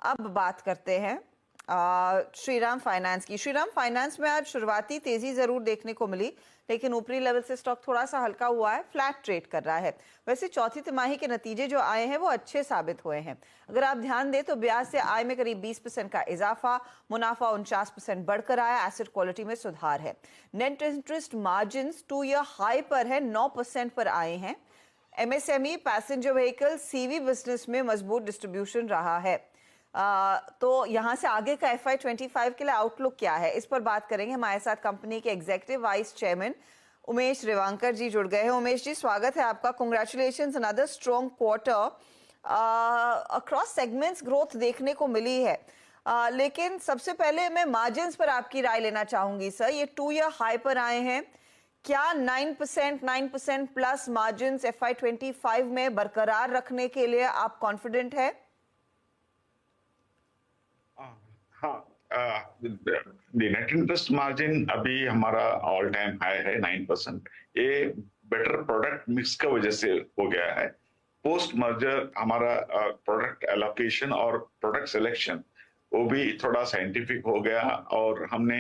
अब बात करते हैं श्रीराम फाइनेंस की। श्रीराम फाइनेंस में आज शुरुआती तेजी जरूर देखने को मिली, लेकिन ऊपरी लेवल से स्टॉक थोड़ा सा हल्का हुआ है, फ्लैट ट्रेड कर रहा है। वैसे चौथी तिमाही के नतीजे जो आए हैं वो अच्छे साबित हुए हैं। अगर आप ध्यान दें तो ब्याज से आय में करीब 20% का इजाफा, मुनाफा 49% बढ़कर आया, एसेट क्वालिटी में सुधार है। Net interest margin 2 year high पर है, 9% पर आए हैं। MSME, passenger vehicle, CV business में मजबूत डिस्ट्रीब्यूशन रहा है। तो यहाँ से आगे का FY25 के लिए आउटलुक क्या है, इस पर बात करेंगे। हमारे साथ कंपनी के एग्जीक्यूटिव वाइस चेयरमैन उमेश रेवांकर जी जुड़ गए हैं। उमेश जी, स्वागत है आपका। Congratulations, another strong quarter. Across segments growth देखने को मिली है, लेकिन सबसे पहले मैं मार्जिन्स पर आपकी राय लेना चाहूंगी सर। ये 2 ईयर हाई पर आए हैं, क्या 9% प्लस मार्जिन्स FY25 में बरकरार रखने के लिए आप कॉन्फिडेंट है? हाँ, नेट इंटरेस्ट मार्जिन अभी हमारा ऑल टाइम हाई है 9%। ये बेटर प्रोडक्ट मिक्स का वजह से हो गया है। पोस्ट मर्जर हमारा प्रोडक्ट एलोकेशन और प्रोडक्ट सिलेक्शन वो भी थोड़ा साइंटिफिक हो गया, और हमने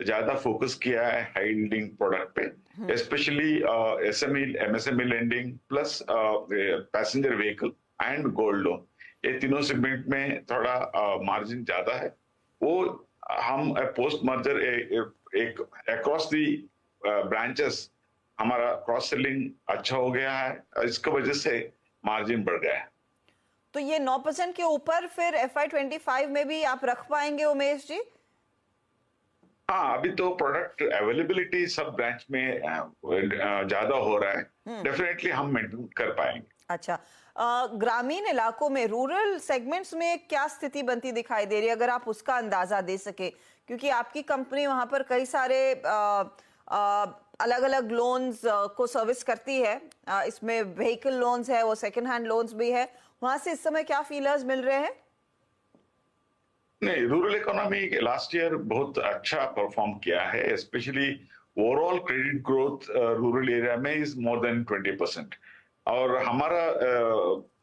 ज्यादा फोकस किया है हाई यील्डिंग प्रोडक्ट पे, specially SME MSME lending plus passenger vehicle and gold loan. ये तीनों सेगमेंट में थोड़ा मार्जिन ज्यादा है। वो हम पोस्ट मर्जर एक अक्रॉस दी ब्रांचेस हमारा क्रॉस सेलिंग अच्छा हो गया है, इसकी वजह से मार्जिन बढ़ गया है। तो ये 9% के ऊपर फिर FY25 में भी आप रख पाएंगे उमेश जी? हाँ, अभी तो प्रोडक्ट अवेलेबिलिटी सब ब्रांच में ज्यादा हो रहा है, डेफिनेटली हम मेंटेन कर पाएंगे। अच्छा, ग्रामीण इलाकों में, रूरल सेगमेंट्स में क्या स्थिति बनती दिखाई दे रही है, अगर आप उसका अंदाजा दे सके, क्योंकि आपकी कंपनी वहां पर कई सारे अलग अलग लोन्स को सर्विस करती है। इसमें व्हीकल लोन्स है, वो सेकंड हैंड लोन्स भी है। वहां से इस समय क्या फीलर्स मिल रहे हैं? नहीं, रूरल इकोनॉमी लास्ट ईयर बहुत अच्छा परफॉर्म किया है, specially overall credit growth rural area में इज मोर देन 20%। और हमारा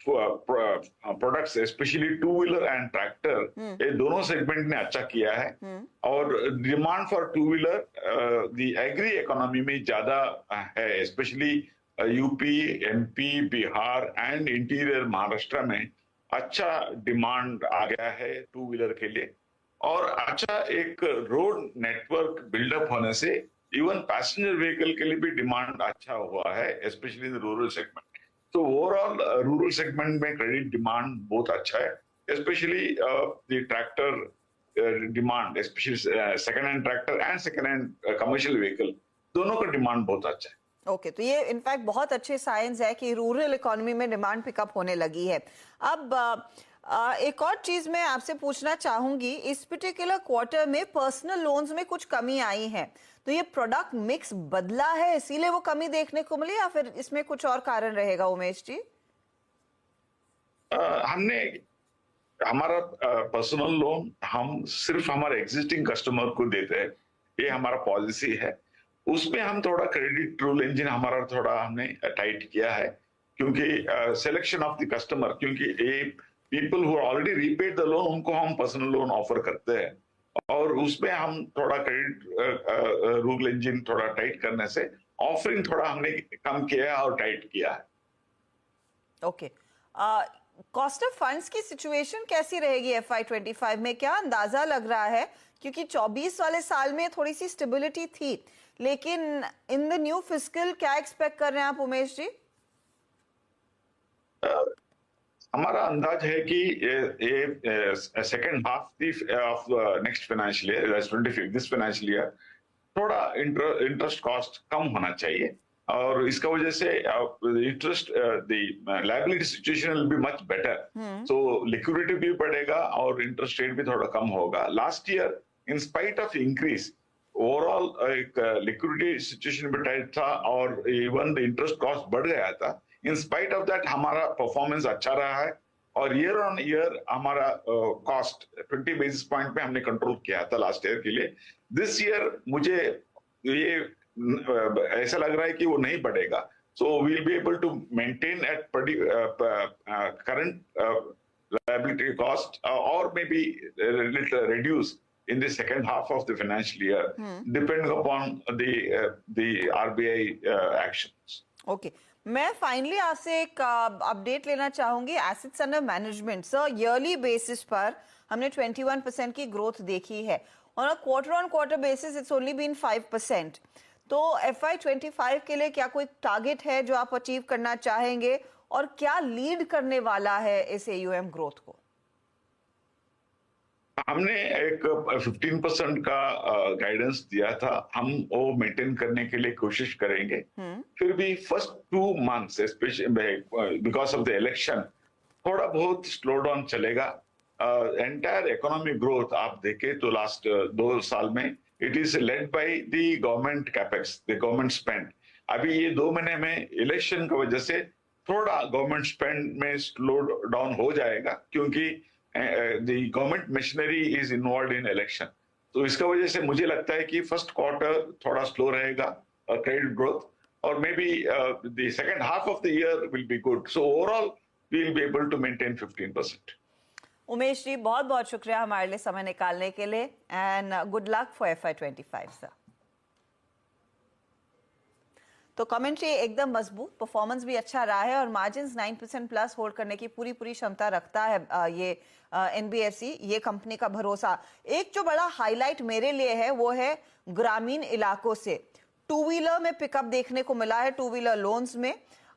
products specially two wheeler and tractor, ये दोनों सेगमेंट ने अच्छा किया है। और demand for two wheeler the agri economy में ज्यादा है, specially UP, MP, Bihar and interior Maharashtra में अच्छा डिमांड आ गया है टू व्हीलर के लिए। और अच्छा एक रोड नेटवर्क बिल्डअप होने से इवन पैसेंजर व्हीकल के लिए भी डिमांड अच्छा हुआ है, स्पेशली इन रूरल सेगमेंट। तो ओवरऑल रूरल सेगमेंट में क्रेडिट डिमांड बहुत अच्छा है, specially the tractor demand, specially second hand tractor and second hand commercial vehicle, दोनों का डिमांड बहुत अच्छा है। ओके, तो ये इनफैक्ट बहुत अच्छे साइंस है कि रूरल इकोनॉमी में डिमांड पिकअप होने लगी है। अब एक और चीज मैं आपसे पूछना चाहूंगी, इस पर्टिकुलर क्वार्टर में पर्सनल लोन्स में कुछ कमी आई है, तो ये प्रोडक्ट मिक्स बदला है इसीलिए वो कमी देखने को मिली, या फिर इसमें कुछ और कारण रहेगा उमेश जी? हमने हमारा पर्सनल लोन हम सिर्फ हमारे एग्जिस्टिंग कस्टमर को देते हैं, ये हमारा पॉलिसी है। उसमें हम थोड़ा क्रेडिट रूल इंजन हमारा थोड़ा हमने टाइट किया है, क्योंकि सिलेक्शन ऑफ द कस्टमर, क्योंकि ये people who already repaid the loan उनको हम पर्सनल लोन ऑफर करते हैं, और उसमें हम थोड़ा क्रेडिट रूल इंजन थोड़ा टाइट करने से ऑफरिंग थोड़ा हमने कम किया है और टाइट किया है। ओके, कॉस्ट ऑफ फंड्स की सिचुएशन कैसी रहेगी FY25 में, क्या अंदाजा लग रहा है? क्योंकि 24 वाले साल में थोड़ी सी स्टेबिलिटी थी, लेकिन इन द न्यू फिस्कल क्या एक्सपेक्ट कर रहे हैं आप उमेश जी? हमारा अंदाज है कि ये second half of next financial year 25 this financial year थोड़ा इंटरेस्ट कॉस्ट कम होना चाहिए, और इसका वजह से interest the liability situation will be much better, so liquidity भी बढ़ेगा और इंटरेस्ट रेट भी थोड़ा कम होगा। Last year in spite of increase overall एक लिक्विडिटी सिचुएशन भी टाइट था, और इवन द इंटरेस्ट कॉस्ट बढ़ गया था। इन स्पाइट ऑफ दैट हमारा परफॉर्मेंस अच्छा रहा है, और ईयर ऑन ईयर हमारा कॉस्ट 20 बेसिस पॉइंट पे हमने कंट्रोल किया था लास्ट ईयर के लिए। दिस ईयर मुझे ये ऐसा लग रहा है कि वो नहीं बढ़ेगा, so we will be able to maintain at current liability cost or maybe a little reduce in the second half of the financial year, depending upon the RBI actions. Okay मैं फाइनली आपसे एक update लेना चाहूंगी assets under management. Sir yearly basis पर हमने 21% की growth देखी है, on quarter on quarter basis it's only been 5%। तो FY25 के लिए क्या कोई टारगेट है जो आप अचीव करना चाहेंगे, और क्या लीड करने वाला है इस AUM ग्रोथ को? हमने एक 15% का गाइडेंस दिया था, हम वो मेंटेन करने के लिए कोशिश करेंगे। फिर भी first 2 months specially because of the election थोड़ा बहुत स्लो डाउन चलेगा। एंटायर इकोनॉमिक ग्रोथ आप देखें तो लास्ट 2 साल में it is led by the government capex, the government spend. अभी ये 2 महीने में इलेक्शन की वजह से थोड़ा गवर्नमेंट स्पेंड में स्लो डाउन हो जाएगा, क्योंकि the government machinery is involved in election. तो इसका वजह से मुझे लगता है कि फर्स्ट क्वार्टर थोड़ा स्लो रहेगा क्रेडिट ग्रोथ, और may be the second half of the year will be good. So overall we will be able to maintain 15%। Umesh ji बहुत बहुत शुक्रिया हमारे लिए समय निकालने के लिए, and good luck for FY25 sir. तो कमेंट्री एकदम मजबूत, परफॉर्मेंस भी अच्छा रहा है और मार्जिन्स 9% प्लस होल्ड करने की पूरी क्षमता रखता है ये NBFC, ये कंपनी का भरोसा। एक जो बड़ा हाईलाइट मेरे लिए है वो है ग्रामीण इलाकों से टू व्हीलर में पिकअप देखने को मिला है, टू व्हीलर लोन्स में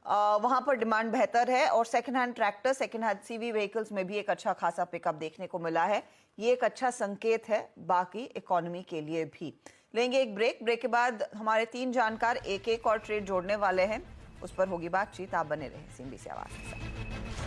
वहां पर डिमांड बेहतर है, और second hand tractor, second hand CV vehicles में भी एक अच्छा खासा पिकअप देखने को मिला है। ये एक अच्छा संकेत है बाकी इकोनॉमी के लिए भी। लेंगे एक ब्रेक के बाद हमारे 3 जानकार एक और ट्रेड जोड़ने वाले हैं, उस पर होगी बातचीत। आप बने रहे CNBC आवाज के साथ।